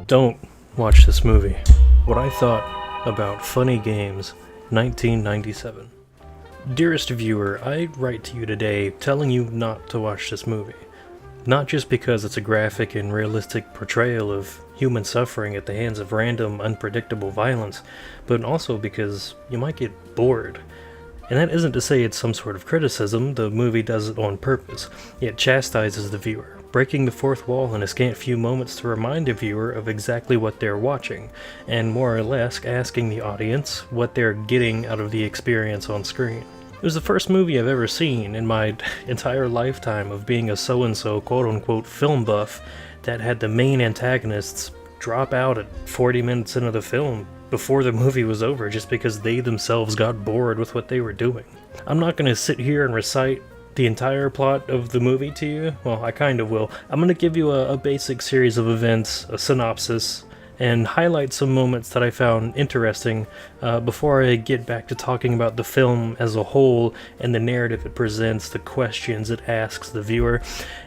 Don't watch this movie. What I thought about Funny Games, 1997. Dearest viewer, I write to you today telling you not to watch this movie. Not just because it's a graphic and realistic portrayal of human suffering at the hands of random, unpredictable violence, but also because you might get bored. And that isn't to say it's some sort of criticism, the movie does it on purpose. It chastises the viewer, breaking the fourth wall in a scant few moments to remind the viewer of exactly what they're watching, and more or less asking the audience what they're getting out of the experience on screen. It was the first movie I've ever seen in my entire lifetime of being a so-and-so quote-unquote film buff that had the main antagonists drop out at 40 minutes into the film before the movie was over just because they themselves got bored with what they were doing. I'm not going to sit here and recite the entire plot of the movie to you. Well, I kind of will. I'm going to give you a basic series of events, a synopsis, and highlight some moments that I found interesting before I get back to talking about the film as a whole and the narrative it presents, the questions it asks the viewer.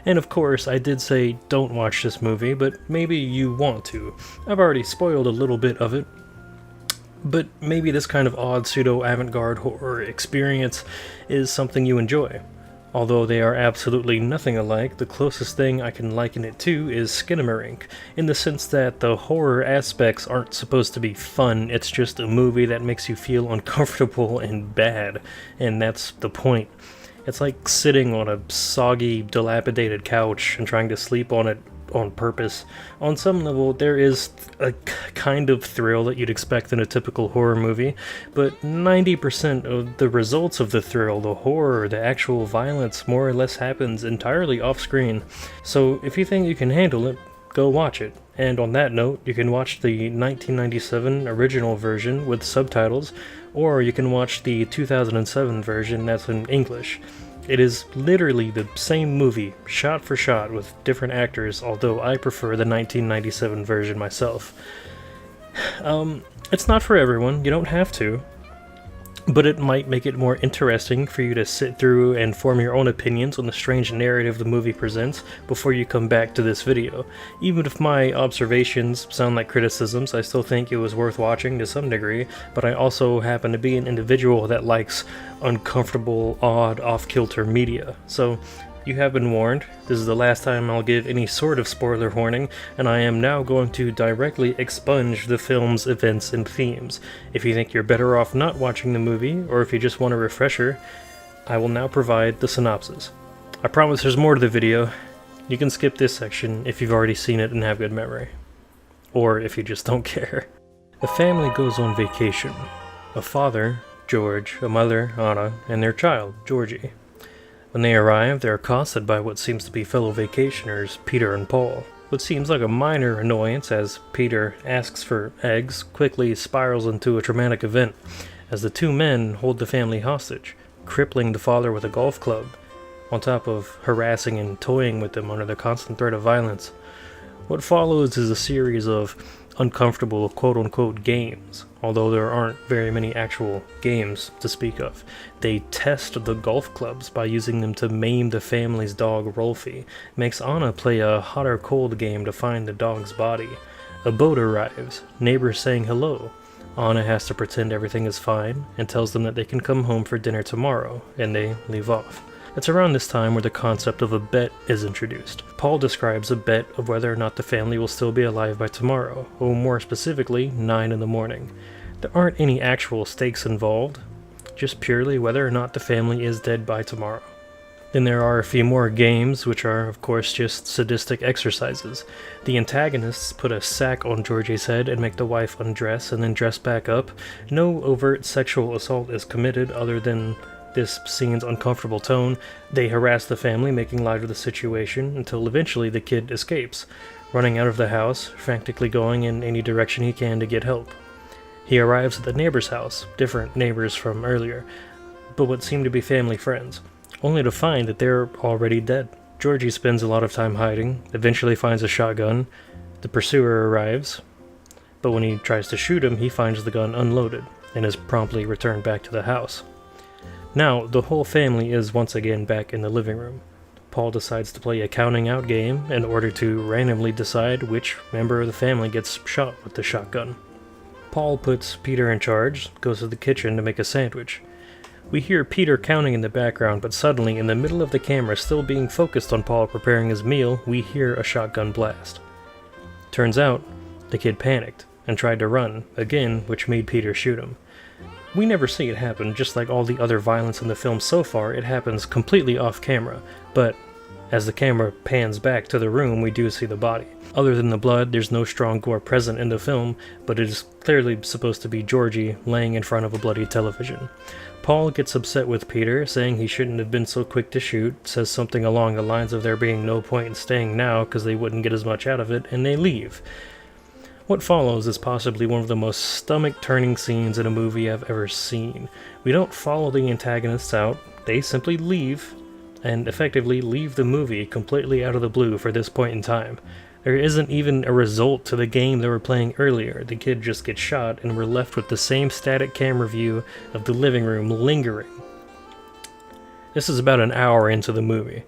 And of course, I did say don't watch this movie, but maybe you want to. I've already spoiled a little bit of it. But maybe this kind of odd pseudo-avant-garde horror experience is something you enjoy. Although they are absolutely nothing alike, the closest thing I can liken it to is Skinamarink, in the sense that the horror aspects aren't supposed to be fun, it's just a movie that makes you feel uncomfortable and bad, and that's the point. It's like sitting on a soggy, dilapidated couch and trying to sleep on it on purpose. On some level, there is a kind of thrill that you'd expect in a typical horror movie, but 90% of the results of the thrill, the horror, the actual violence, more or less happens entirely off-screen. So if you think you can handle it, go watch it. And on that note, you can watch the 1997 original version with subtitles, or you can watch the 2007 version that's in English. It is literally the same movie, shot for shot, with different actors, although I prefer the 1997 version myself. It's not for everyone, you don't have to, but it might make it more interesting for you to sit through and form your own opinions on the strange narrative the movie presents before you come back to this video. Even if my observations sound like criticisms, I still think it was worth watching to some degree, but I also happen to be an individual that likes uncomfortable, odd, off-kilter media. So, you have been warned. This is the last time I'll give any sort of spoiler warning, and I am now going to directly expunge the film's events and themes. If you think you're better off not watching the movie, or if you just want a refresher, I will now provide the synopsis. I promise there's more to the video. You can skip this section if you've already seen it and have good memory. Or if you just don't care. A family goes on vacation. A father, George, a mother, Anna, and their child, Georgie. When they arrive, they are accosted by what seems to be fellow vacationers, Peter and Paul. What seems like a minor annoyance as Peter asks for eggs quickly spirals into a traumatic event as the two men hold the family hostage, crippling the father with a golf club, on top of harassing and toying with them under the constant threat of violence. What follows is a series of uncomfortable quote-unquote games, although there aren't very many actual games to speak of. They test the golf clubs by using them to maim the family's dog Rolfie, makes Anna play a hot or cold game to find the dog's body. A boat arrives, neighbors saying hello. Anna has to pretend everything is fine, and tells them that they can come home for dinner tomorrow, and they leave off. It's around this time where the concept of a bet is introduced. Paul describes a bet of whether or not the family will still be alive by tomorrow, or more specifically, 9 in the morning. There aren't any actual stakes involved, just purely whether or not the family is dead by tomorrow. Then there are a few more games, which are, of course, just sadistic exercises. The antagonists put a sack on Georgie's head and make the wife undress and then dress back up. No overt sexual assault is committed other than this scene's uncomfortable tone. They harass the family, making light of the situation, until eventually the kid escapes, running out of the house, frantically going in any direction he can to get help. He arrives at the neighbor's house, different neighbors from earlier, but what seem to be family friends, only to find that they're already dead. Georgie spends a lot of time hiding, eventually finds a shotgun. The pursuer arrives, but when he tries to shoot him, he finds the gun unloaded, and is promptly returned back to the house. Now, the whole family is once again back in the living room. Paul decides to play a counting out game in order to randomly decide which member of the family gets shot with the shotgun. Paul puts Peter in charge, goes to the kitchen to make a sandwich. We hear Peter counting in the background, but suddenly, in the middle of the camera still being focused on Paul preparing his meal, we hear a shotgun blast. Turns out, the kid panicked and tried to run, again, which made Peter shoot him. We never see it happen, just like all the other violence in the film so far, it happens completely off camera, but as the camera pans back to the room, we do see the body. Other than the blood, there's no strong gore present in the film, but it is clearly supposed to be Georgie laying in front of a bloody television. Paul gets upset with Peter, saying he shouldn't have been so quick to shoot, says something along the lines of there being no point in staying now because they wouldn't get as much out of it, and they leave. What follows is possibly one of the most stomach-turning scenes in a movie I've ever seen. We don't follow the antagonists out, they simply leave, and effectively leave the movie completely out of the blue for this point in time. There isn't even a result to the game they were playing earlier. The kid just gets shot, and we're left with the same static camera view of the living room lingering. This is about an hour into the movie.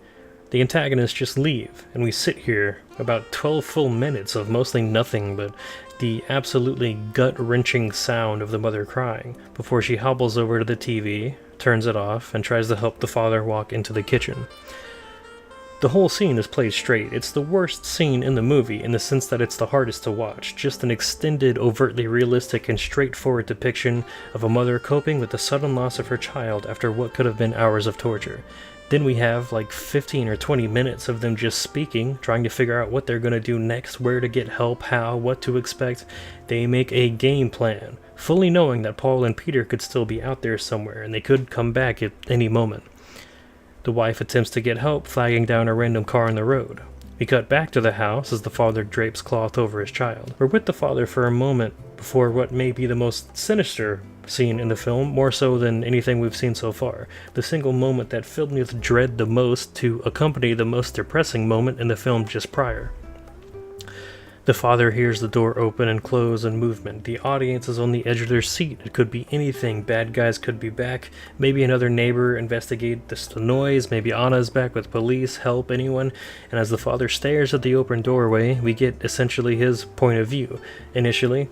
The antagonists just leave, and we sit here about 12 full minutes of mostly nothing but the absolutely gut-wrenching sound of the mother crying, before she hobbles over to the TV, turns it off, and tries to help the father walk into the kitchen. The whole scene is played straight. It's the worst scene in the movie in the sense that it's the hardest to watch, just an extended, overtly realistic and straightforward depiction of a mother coping with the sudden loss of her child after what could have been hours of torture. Then we have like 15 or 20 minutes of them just speaking, trying to figure out what they're going to do next, where to get help, how, what to expect. They make a game plan, fully knowing that Paul and Peter could still be out there somewhere, and they could come back at any moment. The wife attempts to get help, flagging down a random car on the road. We cut back to the house as the father drapes cloth over his child. We're with the father for a moment before what may be the most sinister scene in the film, more so than anything we've seen so far. The single moment that filled me with dread the most to accompany the most depressing moment in the film just prior. The father hears the door open and close and movement. The audience is on the edge of their seat. It could be anything. Bad guys could be back. Maybe another neighbor investigate the noise. Maybe Anna's back with police, help, anyone. And as the father stares at the open doorway, we get essentially his point of view. Initially,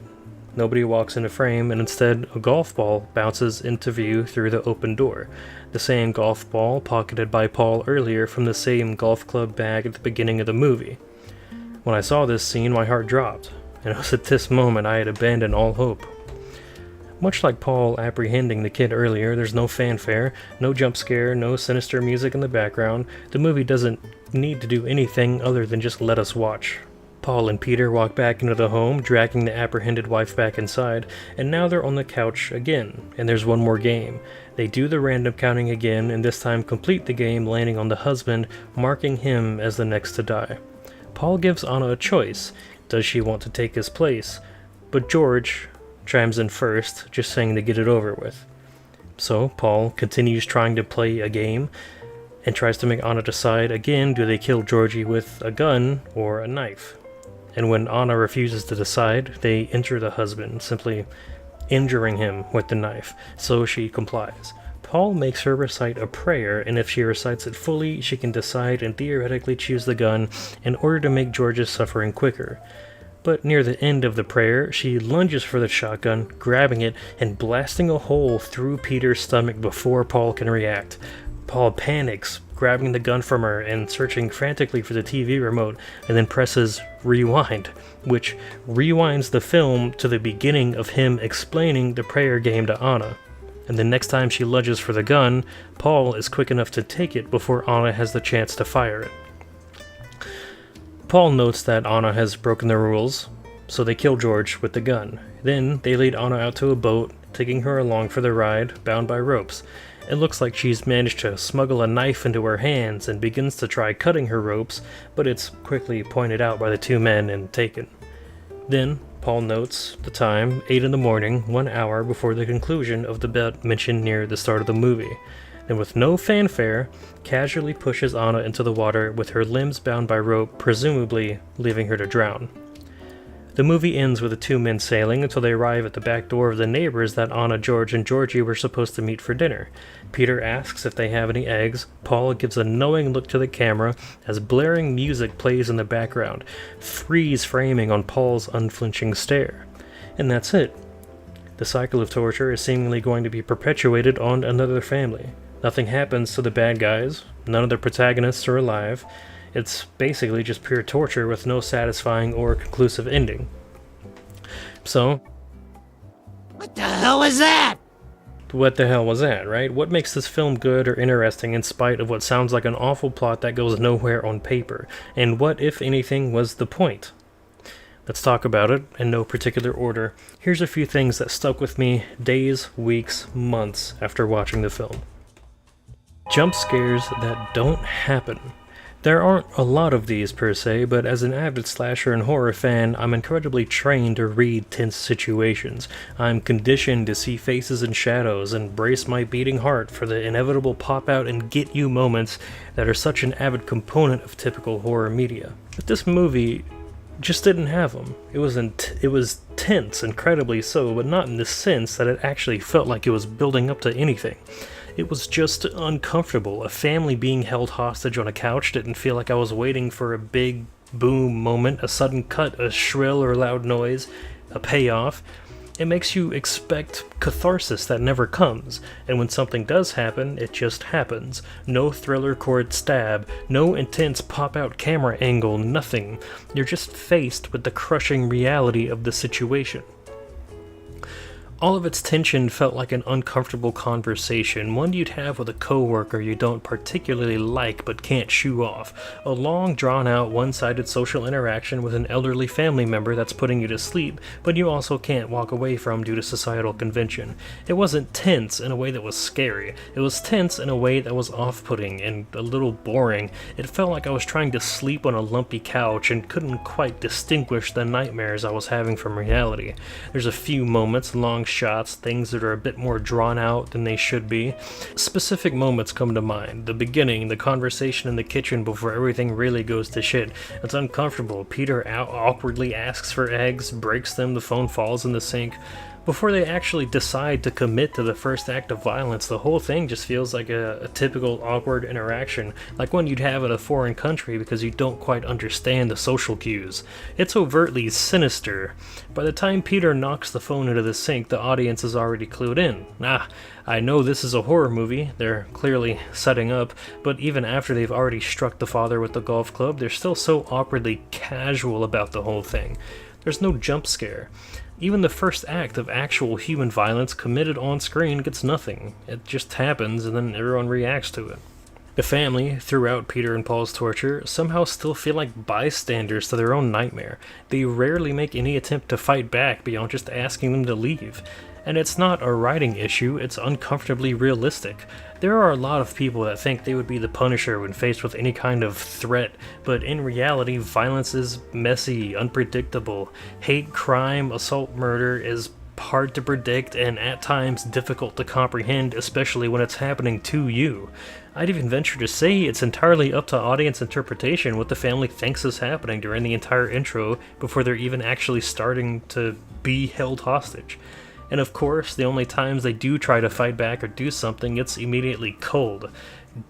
nobody walks into frame, and instead a golf ball bounces into view through the open door. The same golf ball pocketed by Paul earlier from the same golf club bag at the beginning of the movie. When I saw this scene, my heart dropped, and it was at this moment I had abandoned all hope. Much like Paul apprehending the kid earlier, there's no fanfare, no jump scare, no sinister music in the background. The movie doesn't need to do anything other than just let us watch. Paul and Peter walk back into the home, dragging the apprehended wife back inside, and now they're on the couch again, and there's one more game. They do the random counting again, and this time complete the game, landing on the husband, marking him as the next to die. Paul gives Anna a choice. Does she want to take his place? But George chimes in first, just saying to get it over with. So Paul continues trying to play a game, and tries to make Anna decide again, do they kill Georgie with a gun or a knife? And when Anna refuses to decide, they injure the husband, simply injuring him with the knife, so she complies. Paul makes her recite a prayer, and if she recites it fully, she can decide and theoretically choose the gun in order to make George's suffering quicker. But near the end of the prayer, she lunges for the shotgun, grabbing it and blasting a hole through Peter's stomach before Paul can react. Paul panics, grabbing the gun from her and searching frantically for the TV remote, and then presses rewind, which rewinds the film to the beginning of him explaining the prayer game to Anna. And the next time she lunges for the gun, Paul is quick enough to take it before Anna has the chance to fire it. Paul notes that Anna has broken the rules, so they kill George with the gun. Then they lead Anna out to a boat, taking her along for the ride, bound by ropes. It looks like she's managed to smuggle a knife into her hands and begins to try cutting her ropes, but it's quickly pointed out by the two men and taken. Then Paul notes the time, 8 in the morning, 1 hour before the conclusion of the bet mentioned near the start of the movie. Then with no fanfare, casually pushes Anna into the water with her limbs bound by rope, presumably leaving her to drown. The movie ends with the two men sailing until they arrive at the back door of the neighbors that Anna, George, and Georgie were supposed to meet for dinner. Peter asks if they have any eggs. Paul gives a knowing look to the camera as blaring music plays in the background, freeze framing on Paul's unflinching stare. And that's it. The cycle of torture is seemingly going to be perpetuated on another family. Nothing happens to the bad guys. None of the protagonists are alive. It's basically just pure torture with no satisfying or conclusive ending. So, what the hell was that? What the hell was that, right? What makes this film good or interesting in spite of what sounds like an awful plot that goes nowhere on paper? And what, if anything, was the point? Let's talk about it in no particular order. Here's a few things that stuck with me days, weeks, months after watching the film. Jump scares that don't happen. There aren't a lot of these per se, but as an avid slasher and horror fan, I'm incredibly trained to read tense situations. I'm conditioned to see faces and shadows and brace my beating heart for the inevitable pop-out and get-you moments that are such an avid component of typical horror media. But this movie just didn't have them. It was tense, incredibly so, but not in the sense that it actually felt like it was building up to anything. It was just uncomfortable. A family being held hostage on a couch didn't feel like I was waiting for a big boom moment, a sudden cut, a shrill or loud noise, a payoff. It makes you expect catharsis that never comes, and when something does happen, it just happens. No thriller chord stab, no intense pop-out camera angle, nothing. You're just faced with the crushing reality of the situation. All of its tension felt like an uncomfortable conversation, one you'd have with a coworker you don't particularly like but can't shoo off, a long, drawn-out, one-sided social interaction with an elderly family member that's putting you to sleep, but you also can't walk away from due to societal convention. It wasn't tense in a way that was scary, it was tense in a way that was off-putting and a little boring. It felt like I was trying to sleep on a lumpy couch and couldn't quite distinguish the nightmares I was having from reality. There's a few moments, long shots, things that are a bit more drawn out than they should be. Specific moments come to mind. The beginning, the conversation in the kitchen before everything really goes to shit. It's uncomfortable. Peter awkwardly asks for eggs, breaks them, the phone falls in the sink. Before they actually decide to commit to the first act of violence, the whole thing just feels like a typical awkward interaction, like one you'd have in a foreign country because you don't quite understand the social cues. It's overtly sinister. By the time Peter knocks the phone into the sink, the audience is already clued in. I know this is a horror movie, they're clearly setting up, but even after they've already struck the father with the golf club, they're still so awkwardly casual about the whole thing. There's no jump scare. Even the first act of actual human violence committed on screen gets nothing. It just happens and then everyone reacts to it. The family, throughout Peter and Paul's torture, somehow still feel like bystanders to their own nightmare. They rarely make any attempt to fight back beyond just asking them to leave. And it's not a writing issue, it's uncomfortably realistic. There are a lot of people that think they would be the Punisher when faced with any kind of threat, but in reality, violence is messy, unpredictable. Hate, crime, assault, murder is hard to predict and at times difficult to comprehend, especially when it's happening to you. I'd even venture to say it's entirely up to audience interpretation what the family thinks is happening during the entire intro before they're even actually starting to be held hostage. And of course, the only times they do try to fight back or do something, it's immediately cold.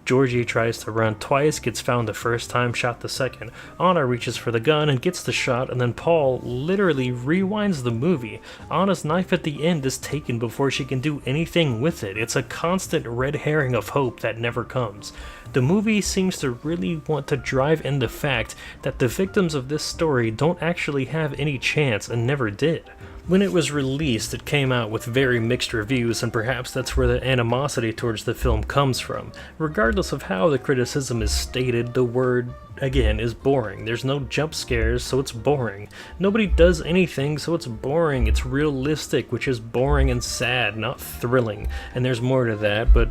Georgie tries to run twice, gets found the first time, shot the second. Anna reaches for the gun and gets the shot, and then Paul literally rewinds the movie. Anna's knife at the end is taken before she can do anything with it. It's a constant red herring of hope that never comes. The movie seems to really want to drive in the fact that the victims of this story don't actually have any chance and never did. When it was released, it came out with very mixed reviews, and perhaps that's where the animosity towards the film comes from. Regardless of how the criticism is stated, the word, again, is boring. There's no jump scares, so it's boring. Nobody does anything, so it's boring. It's realistic, which is boring and sad, not thrilling. And there's more to that, but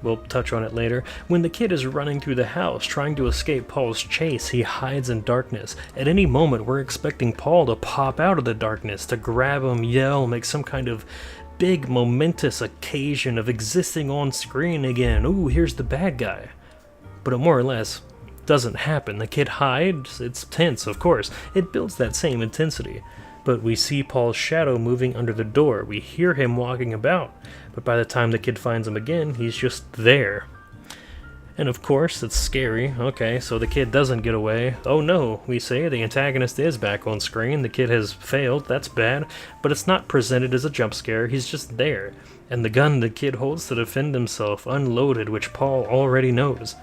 we'll touch on it later. When the kid is running through the house, trying to escape Paul's chase, he hides in darkness. At any moment, we're expecting Paul to pop out of the darkness, to grab him, yell, make some kind of big, momentous occasion of existing on screen again. Ooh, here's the bad guy. But it more or less doesn't happen. The kid hides, it's tense, of course. It builds that same intensity. But we see Paul's shadow moving under the door. We hear him walking about. But by the time the kid finds him again, he's just there. And of course, it's scary. Okay, so the kid doesn't get away. Oh no, we say, the antagonist is back on screen. The kid has failed, that's bad. But it's not presented as a jump scare, he's just there. And the gun the kid holds to defend himself, unloaded, which Paul already knows.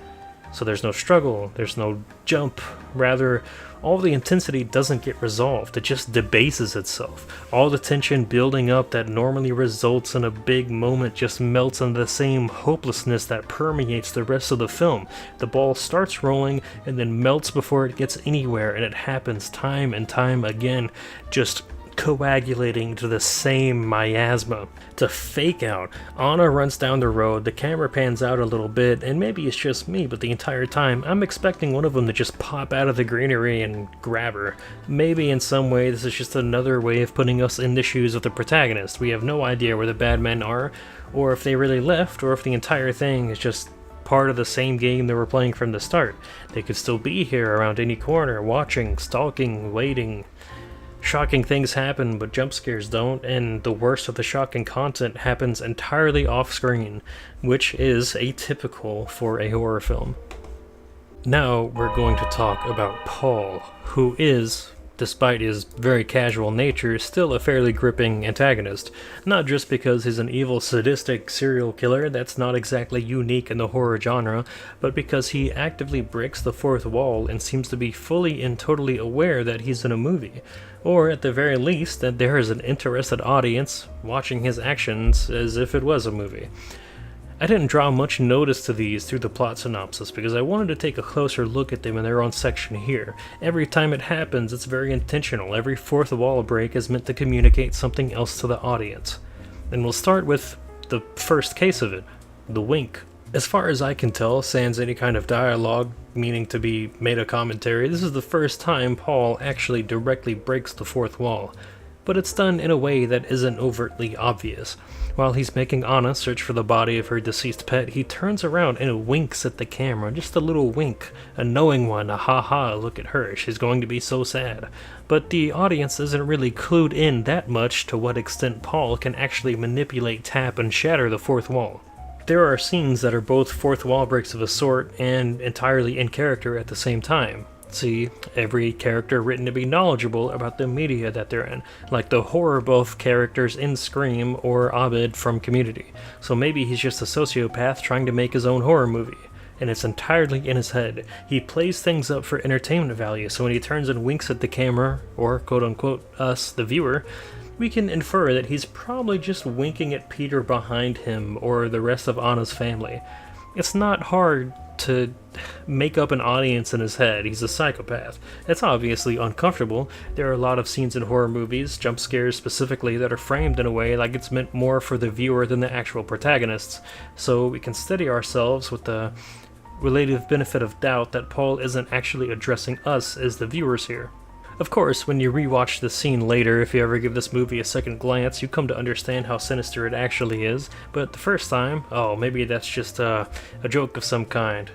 So there's no struggle, there's no jump. Rather, all the intensity doesn't get resolved, it just debases itself. All the tension building up that normally results in a big moment just melts into the same hopelessness that permeates the rest of the film. The ball starts rolling and then melts before it gets anywhere, and it happens time and time again, just coagulating to the same miasma. To fake out, Anna runs down the road, the camera pans out a little bit, and maybe it's just me, but the entire time I'm expecting one of them to just pop out of the greenery and grab her. Maybe in some way this is just another way of putting us in the shoes of the protagonist. We have no idea where the bad men are, or if they really left, or if the entire thing is just part of the same game they were playing from the start. They could still be here around any corner, watching, stalking, waiting. Shocking things happen, but jump scares don't, and the worst of the shocking content happens entirely off-screen, which is atypical for a horror film. Now we're going to talk about Paul, who is, despite his very casual nature, still a fairly gripping antagonist. Not just because he's an evil, sadistic serial killer that's not exactly unique in the horror genre, but because he actively breaks the fourth wall and seems to be fully and totally aware that he's in a movie. Or, at the very least, that there is an interested audience watching his actions as if it was a movie. I didn't draw much notice to these through the plot synopsis because I wanted to take a closer look at them in their own section here. Every time it happens, it's very intentional. Every fourth wall break is meant to communicate something else to the audience. And we'll start with the first case of it, the wink. As far as I can tell, sans any kind of dialogue meaning to be made a commentary, this is the first time Paul actually directly breaks the fourth wall. But it's done in a way that isn't overtly obvious. While he's making Anna search for the body of her deceased pet, he turns around and winks at the camera, just a little wink, a knowing one, a ha-ha, look at her, she's going to be so sad. But the audience isn't really clued in that much to what extent Paul can actually manipulate, tap, and shatter the fourth wall. There are scenes that are both fourth wall breaks of a sort and entirely in character at the same time. See, every character written to be knowledgeable about the media that they're in, like the horror buff characters in Scream or Abed from Community. So maybe he's just a sociopath trying to make his own horror movie, and it's entirely in his head. He plays things up for entertainment value, so when he turns and winks at the camera, or quote-unquote us, the viewer, we can infer that he's probably just winking at Peter behind him or the rest of Anna's family. It's not hard to make up an audience in his head. He's a psychopath. It's obviously uncomfortable. There are a lot of scenes in horror movies, jump scares specifically, that are framed in a way like it's meant more for the viewer than the actual protagonists, so we can steady ourselves with the relative benefit of doubt that Paul isn't actually addressing us as the viewers here. Of course, when you rewatch this scene later, if you ever give this movie a second glance, you come to understand how sinister it actually is, but the first time, oh, maybe that's just a joke of some kind.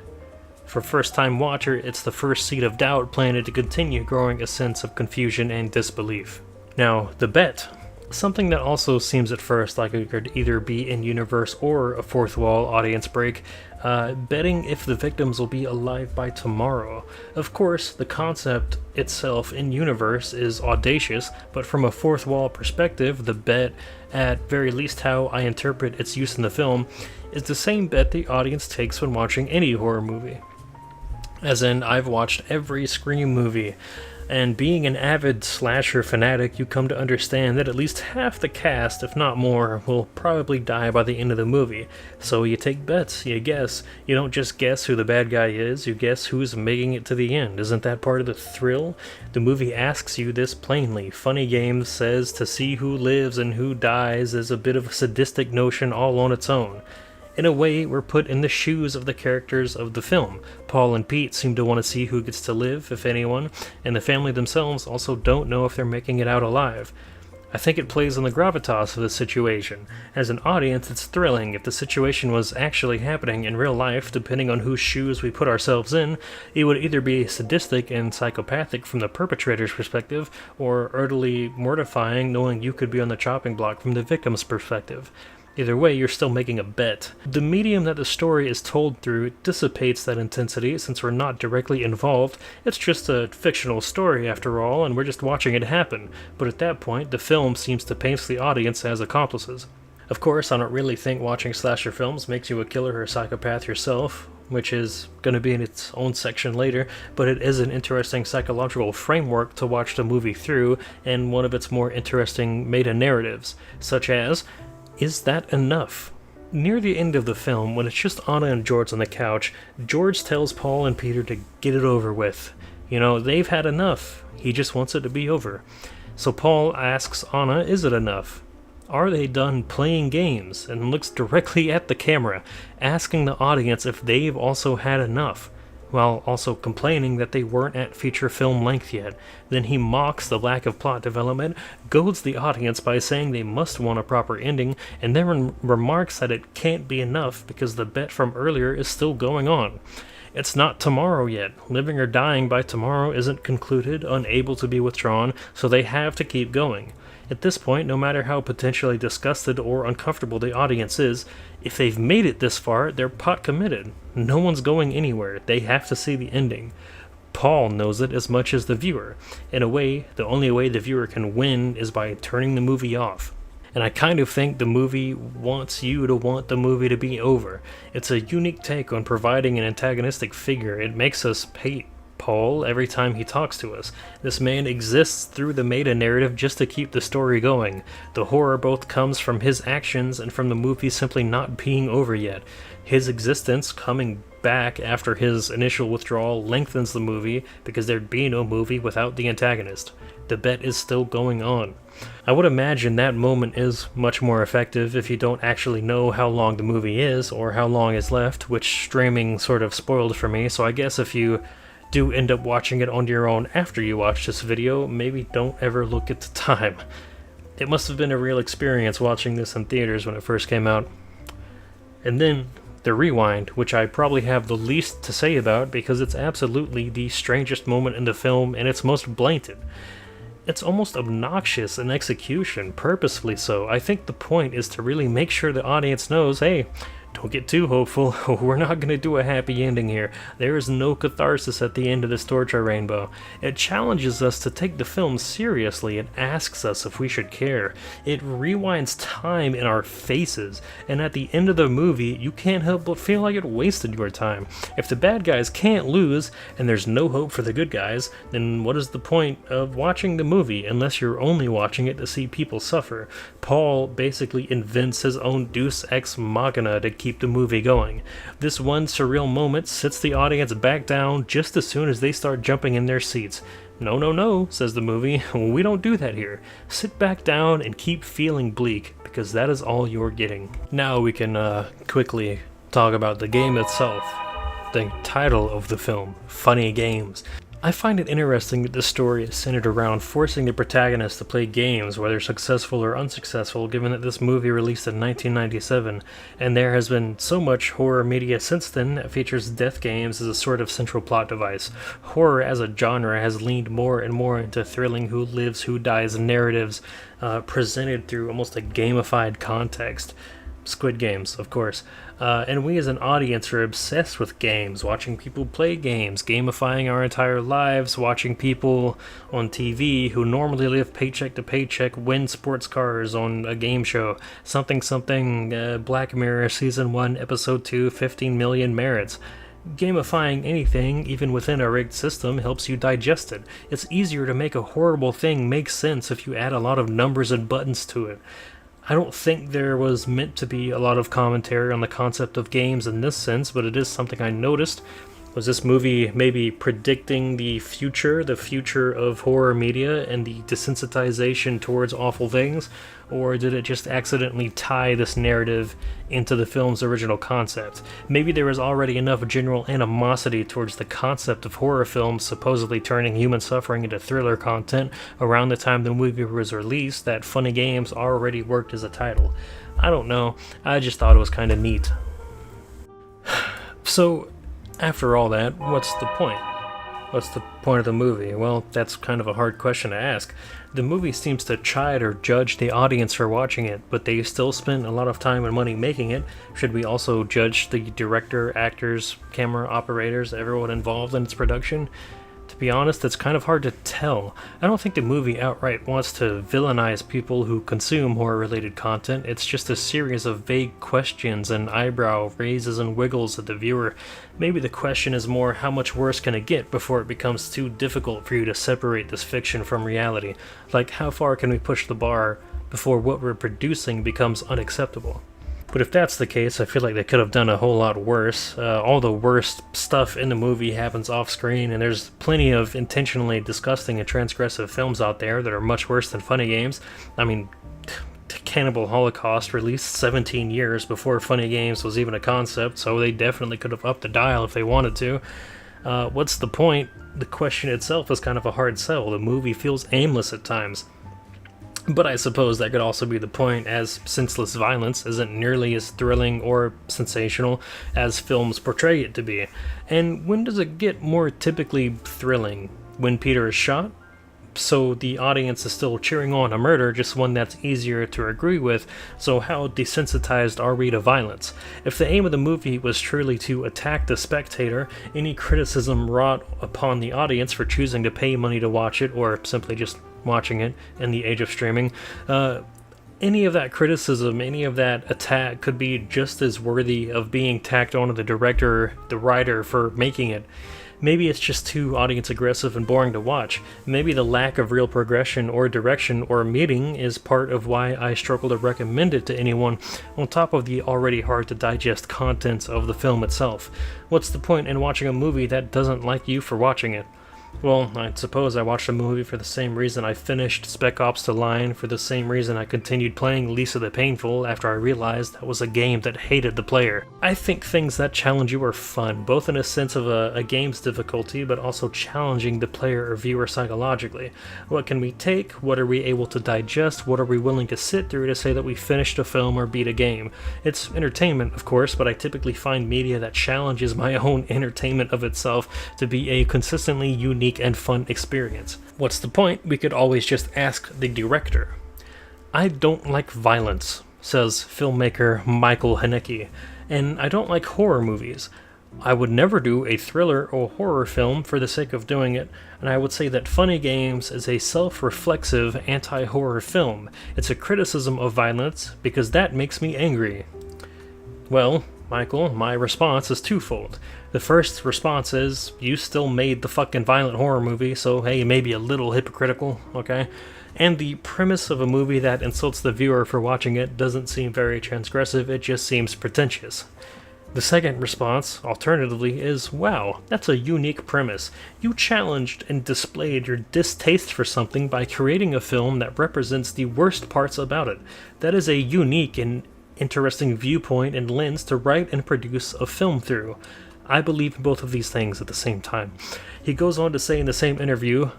For first-time watcher, it's the first seed of doubt planted to continue growing a sense of confusion and disbelief. Now, the bet. Something that also seems at first like it could either be in-universe or a fourth-wall audience break, betting if the victims will be alive by tomorrow. Of course, the concept itself in-universe is audacious, but from a fourth-wall perspective, the bet, at very least how I interpret its use in the film, is the same bet the audience takes when watching any horror movie. As in, I've watched every Scream movie, and being an avid slasher fanatic, you come to understand that at least half the cast, if not more, will probably die by the end of the movie. So you take bets, you guess. You don't just guess who the bad guy is, you guess who's making it to the end. Isn't that part of the thrill? The movie asks you this plainly. Funny Games says to see who lives and who dies is a bit of a sadistic notion all on its own. In a way, we're put in the shoes of the characters of the film. Paul and Pete seem to want to see who gets to live, if anyone, and the family themselves also don't know if they're making it out alive. I think it plays on the gravitas of the situation. As an audience, it's thrilling. If the situation was actually happening in real life, depending on whose shoes we put ourselves in, it would either be sadistic and psychopathic from the perpetrator's perspective, or utterly mortifying knowing you could be on the chopping block from the victim's perspective. Either way, you're still making a bet. The medium that the story is told through dissipates that intensity since we're not directly involved. It's just a fictional story after all, and we're just watching it happen. But at that point, the film seems to paint the audience as accomplices. Of course, I don't really think watching slasher films makes you a killer or a psychopath yourself, which is going to be in its own section later, but it is an interesting psychological framework to watch the movie through, and one of its more interesting meta-narratives, such as, is that enough? Near the end of the film, when it's just Anna and George on the couch, George tells Paul and Peter to get it over with. You know, they've had enough. He just wants it to be over. So Paul asks Anna, is it enough? Are they done playing games? And looks directly at the camera, asking the audience if they've also had enough, while also complaining that they weren't at feature film length yet. Then he mocks the lack of plot development, goads the audience by saying they must want a proper ending, and then remarks that it can't be enough because the bet from earlier is still going on. It's not tomorrow yet. Living or dying by tomorrow isn't concluded, unable to be withdrawn, so they have to keep going. At this point, no matter how potentially disgusted or uncomfortable the audience is, if they've made it this far, they're pot committed. No one's going anywhere. They have to see the ending. Paul knows it as much as the viewer. In a way, the only way the viewer can win is by turning the movie off. And I kind of think the movie wants you to want the movie to be over. It's a unique take on providing an antagonistic figure. It makes us hate Paul every time he talks to us. This man exists through the meta-narrative just to keep the story going. The horror both comes from his actions and from the movie simply not being over yet. His existence coming back after his initial withdrawal lengthens the movie because there'd be no movie without the antagonist. The bet is still going on. I would imagine that moment is much more effective if you don't actually know how long the movie is or how long is left, which streaming sort of spoiled for me, so I guess if you do end up watching it on your own after you watch this video, maybe don't ever look at the time. It must have been a real experience watching this in theaters when it first came out. And then the rewind, which I probably have the least to say about because it's absolutely the strangest moment in the film and it's most blatant. It's almost obnoxious in execution, purposefully so. I think the point is to really make sure the audience knows, hey, don't get too hopeful. We're not going to do a happy ending here. There is no catharsis at the end of this torture rainbow. It challenges us to take the film seriously. It asks us if we should care. It rewinds time in our faces. And at the end of the movie, you can't help but feel like it wasted your time. If the bad guys can't lose, and there's no hope for the good guys, then what is the point of watching the movie unless you're only watching it to see people suffer? Paul basically invents his own deus ex machina to keep the movie going. This one surreal moment sits the audience back down just as soon as they start jumping in their seats. No, no, no, says the movie. We don't do that here. Sit back down and keep feeling bleak, because that is all you're getting. Now we can quickly talk about the game itself. The title of the film, Funny Games. I find it interesting that the story is centered around forcing the protagonist to play games, whether successful or unsuccessful, given that this movie released in 1997, and there has been so much horror media since then that features death games as a sort of central plot device. Horror as a genre has leaned more and more into thrilling who lives, who dies narratives, presented through almost a gamified context. Squid Games, of course. And we as an audience are obsessed with games, watching people play games, gamifying our entire lives, watching people on TV who normally live paycheck to paycheck win sports cars on a game show. Something, Black Mirror Season 1, Episode 2, 15 million merits. Gamifying anything, even within a rigged system, helps you digest it. It's easier to make a horrible thing make sense if you add a lot of numbers and buttons to it. I don't think there was meant to be a lot of commentary on the concept of games in this sense, but it is something I noticed. Was this movie maybe predicting the future of horror media and the desensitization towards awful things? Or did it just accidentally tie this narrative into the film's original concept? Maybe there was already enough general animosity towards the concept of horror films supposedly turning human suffering into thriller content around the time the movie was released that Funny Games already worked as a title. I don't know, I just thought it was kind of neat. So, after all that, what's the point? What's the point of the movie? Well, that's kind of a hard question to ask. The movie seems to chide or judge the audience for watching it, but they still spent a lot of time and money making it. Should we also judge the director, actors, camera operators, everyone involved in its production? To be honest, it's kind of hard to tell. I don't think the movie outright wants to villainize people who consume horror-related content. It's just a series of vague questions and eyebrow raises and wiggles at the viewer. Maybe the question is more, how much worse can it get before it becomes too difficult for you to separate this fiction from reality? Like, how far can we push the bar before what we're producing becomes unacceptable? But if that's the case, I feel like they could have done a whole lot worse. All the worst stuff in the movie happens off screen, and there's plenty of intentionally disgusting and transgressive films out there that are much worse than Funny Games. I mean, Cannibal Holocaust released 17 years before Funny Games was even a concept, so they definitely could have upped the dial if they wanted to. What's the point? The question itself is kind of a hard sell. The movie feels aimless at times. But I suppose that could also be the point, as senseless violence isn't nearly as thrilling or sensational as films portray it to be. And when does it get more typically thrilling? When Peter is shot? So the audience is still cheering on a murder, just one that's easier to agree with, so how desensitized are we to violence? If the aim of the movie was truly to attack the spectator, any criticism wrought upon the audience for choosing to pay money to watch it, or simply just watching it in the age of streaming, any of that criticism, any of that attack could be just as worthy of being tacked onto the director, the writer for making it. Maybe it's just too audience aggressive and boring to watch. Maybe the lack of real progression or direction or meaning is part of why I struggle to recommend it to anyone, on top of the already hard to digest contents of the film itself. What's the point in watching a movie that doesn't like you for watching it? Well, I suppose I watched a movie for the same reason I finished Spec Ops: The Line, for the same reason I continued playing Lisa the Painful after I realized that was a game that hated the player. I think things that challenge you are fun, both in a sense of a game's difficulty, but also challenging the player or viewer psychologically. What can we take? What are we able to digest? What are we willing to sit through to say that we finished a film or beat a game? It's entertainment, of course, but I typically find media that challenges my own entertainment of itself to be a consistently unique and fun experience. What's the point? We could always just ask the director. I don't like violence, says filmmaker Michael Haneke, and I don't like horror movies. I would never do a thriller or horror film for the sake of doing it, and I would say that Funny Games is a self-reflexive anti-horror film. It's a criticism of violence because that makes me angry. Well, Michael, my response is twofold. The first response is, you still made the fucking violent horror movie, so hey, maybe a little hypocritical, okay? And the premise of a movie that insults the viewer for watching it doesn't seem very transgressive, it just seems pretentious. The second response, alternatively, is, wow, that's a unique premise. You challenged and displayed your distaste for something by creating a film that represents the worst parts about it. That is a unique and interesting viewpoint and lens to write and produce a film through. I believe in both of these things at the same time. He goes on to say in the same interview,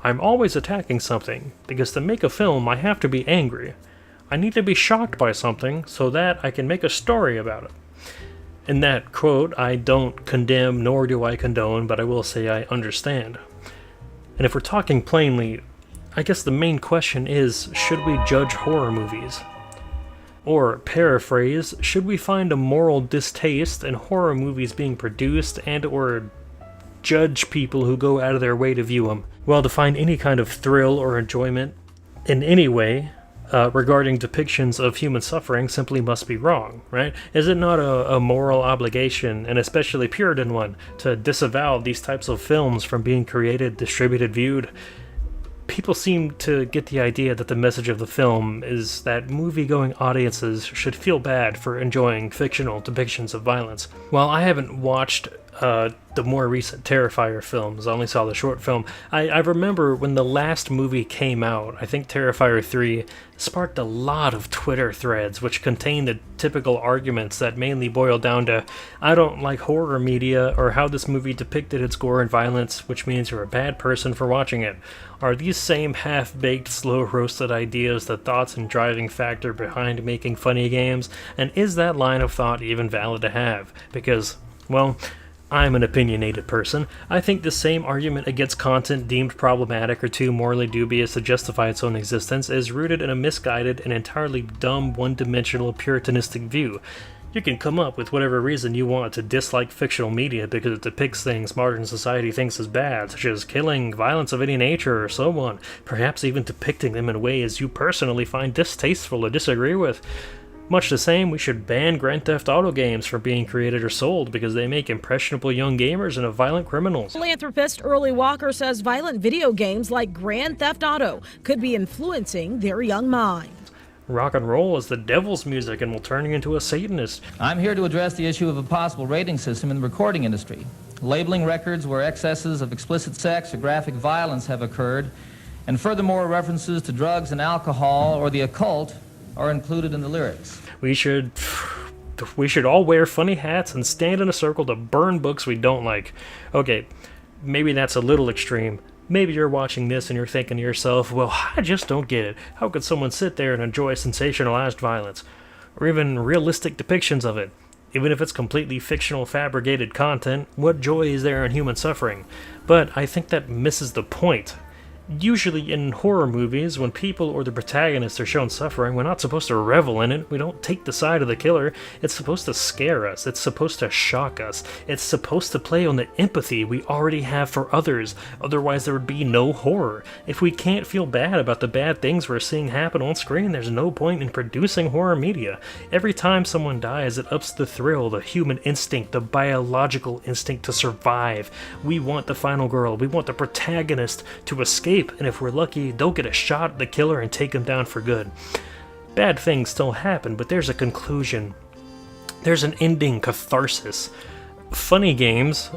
I'm always attacking something, because to make a film I have to be angry. I need to be shocked by something so that I can make a story about it. In that quote, I don't condemn nor do I condone, but I will say I understand. And if we're talking plainly, I guess the main question is, should we judge horror movies? Or, paraphrase, should we find a moral distaste in horror movies being produced and or judge people who go out of their way to view them? Well, to find any kind of thrill or enjoyment in any way regarding depictions of human suffering simply must be wrong, right? Is it not a moral obligation, and especially Puritan one, to disavow these types of films from being created, distributed, viewed? People seem to get the idea that the message of the film is that movie-going audiences should feel bad for enjoying fictional depictions of violence. While I haven't watched the more recent Terrifier films. I only saw the short film. I remember when the last movie came out, I think Terrifier 3 sparked a lot of Twitter threads which contained the typical arguments that mainly boil down to I don't like horror media or how this movie depicted its gore and violence, which means you're a bad person for watching it. Are these same half-baked, slow-roasted ideas the thoughts and driving factor behind making funny games? And is that line of thought even valid to have? Because, well, I'm an opinionated person. I think the same argument against content deemed problematic or too morally dubious to justify its own existence is rooted in a misguided and entirely dumb, one-dimensional, puritanistic view. You can come up with whatever reason you want to dislike fictional media because it depicts things modern society thinks is bad, such as killing, violence of any nature, or so on, perhaps even depicting them in ways you personally find distasteful or disagree with. Much the same, we should ban Grand Theft Auto games from being created or sold because they make impressionable young gamers into violent criminals. Philanthropist Early Walker says violent video games like Grand Theft Auto could be influencing their young mind. Rock and roll is the devil's music and will turn you into a Satanist. I'm here to address the issue of a possible rating system in the recording industry. Labeling records where excesses of explicit sex or graphic violence have occurred, and furthermore references to drugs and alcohol or the occult are included in the lyrics. We should all wear funny hats and stand in a circle to burn books we don't like. Okay, maybe that's a little extreme. Maybe you're watching this and you're thinking to yourself, well, I just don't get it. How could someone sit there and enjoy sensationalized violence? Or even realistic depictions of it? Even if it's completely fictional, fabricated content, what joy is there in human suffering? But I think that misses the point. Usually in horror movies, when people or the protagonists are shown suffering, we're not supposed to revel in it. We don't take the side of the killer. It's supposed to scare us. It's supposed to shock us. It's supposed to play on the empathy we already have for others. Otherwise there would be no horror. If we can't feel bad about the bad things we're seeing happen on screen, there's no point in producing horror media. Every time someone dies, it ups the thrill, the human instinct, the biological instinct to survive. We want the final girl. We want the protagonist to escape. And if we're lucky, they'll get a shot at the killer and take him down for good. Bad things still happen, but there's a conclusion. There's an ending catharsis. Funny games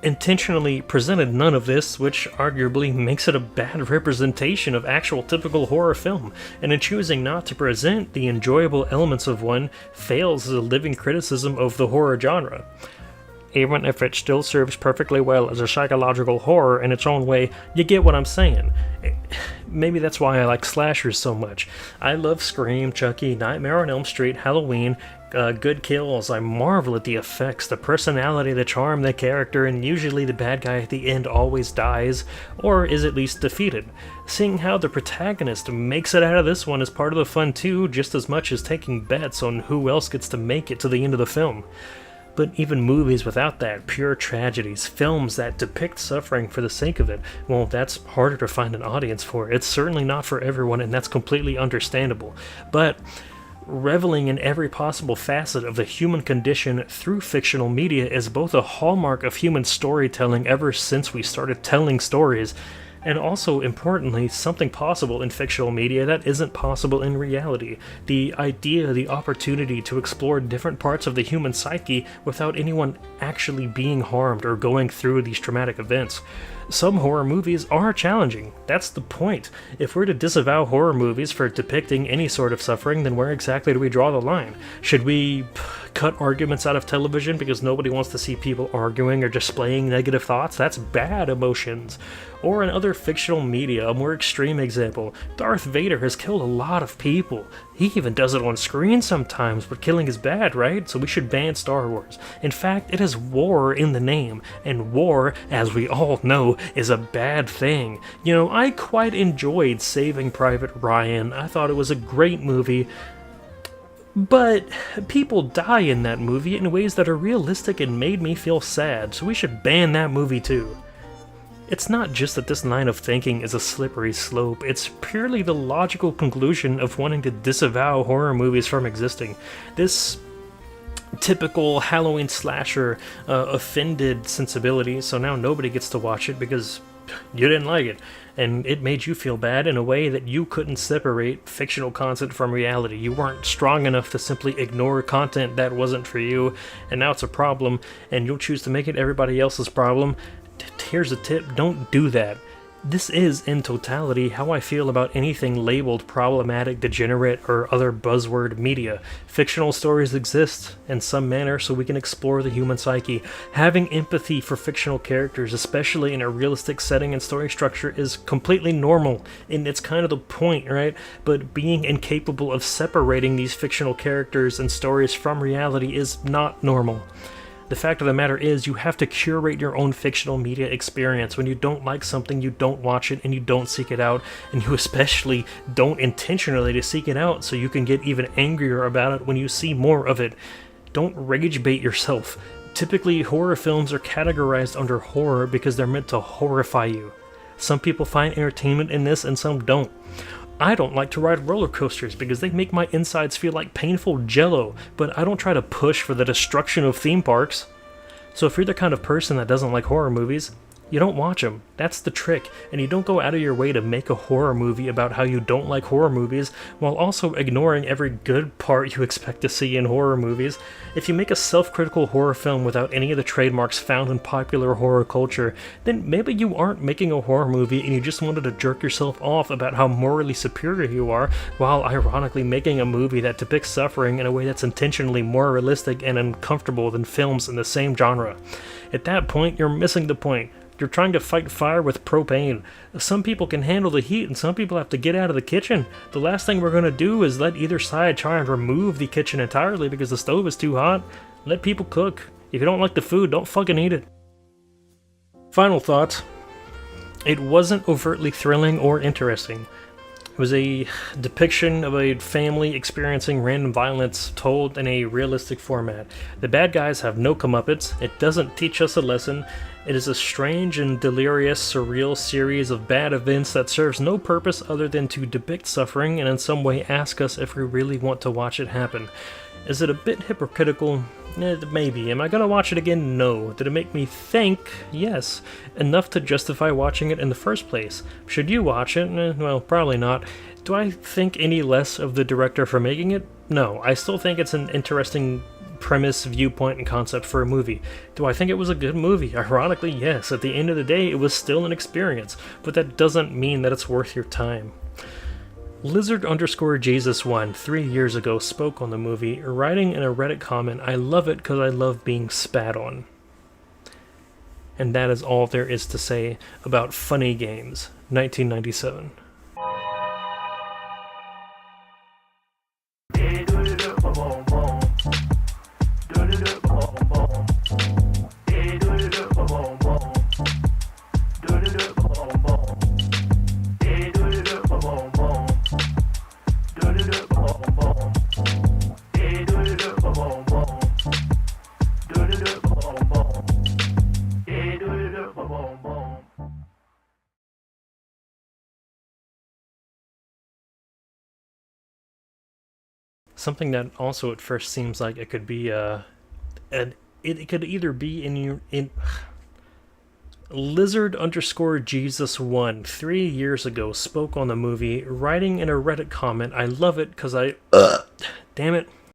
intentionally presented none of this, which arguably makes it a bad representation of actual typical horror film, and in choosing not to present the enjoyable elements of one, fails as a living criticism of the horror genre. Even if it still serves perfectly well as a psychological horror in its own way, you get what I'm saying. Maybe that's why I like slashers so much. I love Scream, Chucky, Nightmare on Elm Street, Halloween, good kills. I marvel at the effects, the personality, the charm, the character, and usually the bad guy at the end always dies, or is at least defeated. Seeing how the protagonist makes it out of this one is part of the fun too, just as much as taking bets on who else gets to make it to the end of the film. But even movies without that, pure tragedies, films that depict suffering for the sake of it, well, that's harder to find an audience for. It's certainly not for everyone, and that's completely understandable. But reveling in every possible facet of the human condition through fictional media is both a hallmark of human storytelling ever since we started telling stories, and also, importantly, something possible in fictional media that isn't possible in reality. The idea, the opportunity to explore different parts of the human psyche without anyone actually being harmed or going through these traumatic events. Some horror movies are challenging. That's the point. If we're to disavow horror movies for depicting any sort of suffering, then where exactly do we draw the line? Should we cut arguments out of television because nobody wants to see people arguing or displaying negative thoughts? That's bad emotions. Or in other fictional media, a more extreme example, Darth Vader has killed a lot of people. He even does it on screen sometimes, but killing is bad, right? So we should ban Star Wars. In fact, it has war in the name, and war, as we all know, is a bad thing. You know, I quite enjoyed Saving Private Ryan. I thought it was a great movie. But people die in that movie in ways that are realistic and made me feel sad, so we should ban that movie too. It's not just that this line of thinking is a slippery slope, it's purely the logical conclusion of wanting to disavow horror movies from existing. This typical Halloween slasher offended sensibility, so now nobody gets to watch it because you didn't like it, and it made you feel bad in a way that you couldn't separate fictional content from reality. You weren't strong enough to simply ignore content that wasn't for you, and now it's a problem, and you'll choose to make it everybody else's problem. Here's a tip: don't do that. This is, in totality, how I feel about anything labeled problematic, degenerate, or other buzzword media. Fictional stories exist in some manner so we can explore the human psyche. Having empathy for fictional characters, especially in a realistic setting and story structure, is completely normal, and it's kind of the point, right? But being incapable of separating these fictional characters and stories from reality is not normal. The fact of the matter is, you have to curate your own fictional media experience. When you don't like something, you don't watch it and you don't seek it out, and you especially don't intentionally to seek it out so you can get even angrier about it when you see more of it. Don't rage bait yourself. Typically, horror films are categorized under horror because they're meant to horrify you. Some people find entertainment in this and some don't. I don't like to ride roller coasters because they make my insides feel like painful jello, but I don't try to push for the destruction of theme parks. So if you're the kind of person that doesn't like horror movies, you don't watch them. That's the trick, and you don't go out of your way to make a horror movie about how you don't like horror movies while also ignoring every good part you expect to see in horror movies. If you make a self-critical horror film without any of the trademarks found in popular horror culture, then maybe you aren't making a horror movie and you just wanted to jerk yourself off about how morally superior you are while ironically making a movie that depicts suffering in a way that's intentionally more realistic and uncomfortable than films in the same genre. At that point, you're missing the point. You're trying to fight fire with propane. Some people can handle the heat and some people have to get out of the kitchen. The last thing we're going to do is let either side try and remove the kitchen entirely because the stove is too hot. Let people cook. If you don't like the food, don't fucking eat it. Final thoughts. It wasn't overtly thrilling or interesting. It was a depiction of a family experiencing random violence told in a realistic format. The bad guys have no comeuppance. It doesn't teach us a lesson. It is a strange and delirious, surreal series of bad events that serves no purpose other than to depict suffering and in some way ask us if we really want to watch it happen. Is it a bit hypocritical? Maybe. Am I gonna watch it again? No. Did it make me think? Yes. Enough to justify watching it in the first place. Should you watch it? Well, probably not. Do I think any less of the director for making it? No. I still think it's an interesting premise, viewpoint, and concept for a movie. Do I think it was a good movie? Ironically, yes. At the end of the day, it was still an experience, but that doesn't mean that it's worth your time. Lizard_Jesus1 3 years ago spoke on the movie, writing in a Reddit comment, "I love it because I love being spat on." And that is all there is to say about Funny Games, 1997. Something that also at first seems like it could be it could either be in Lizard_Jesus1 3 years ago spoke on the movie, writing in a Reddit comment, "I love it because I damn it."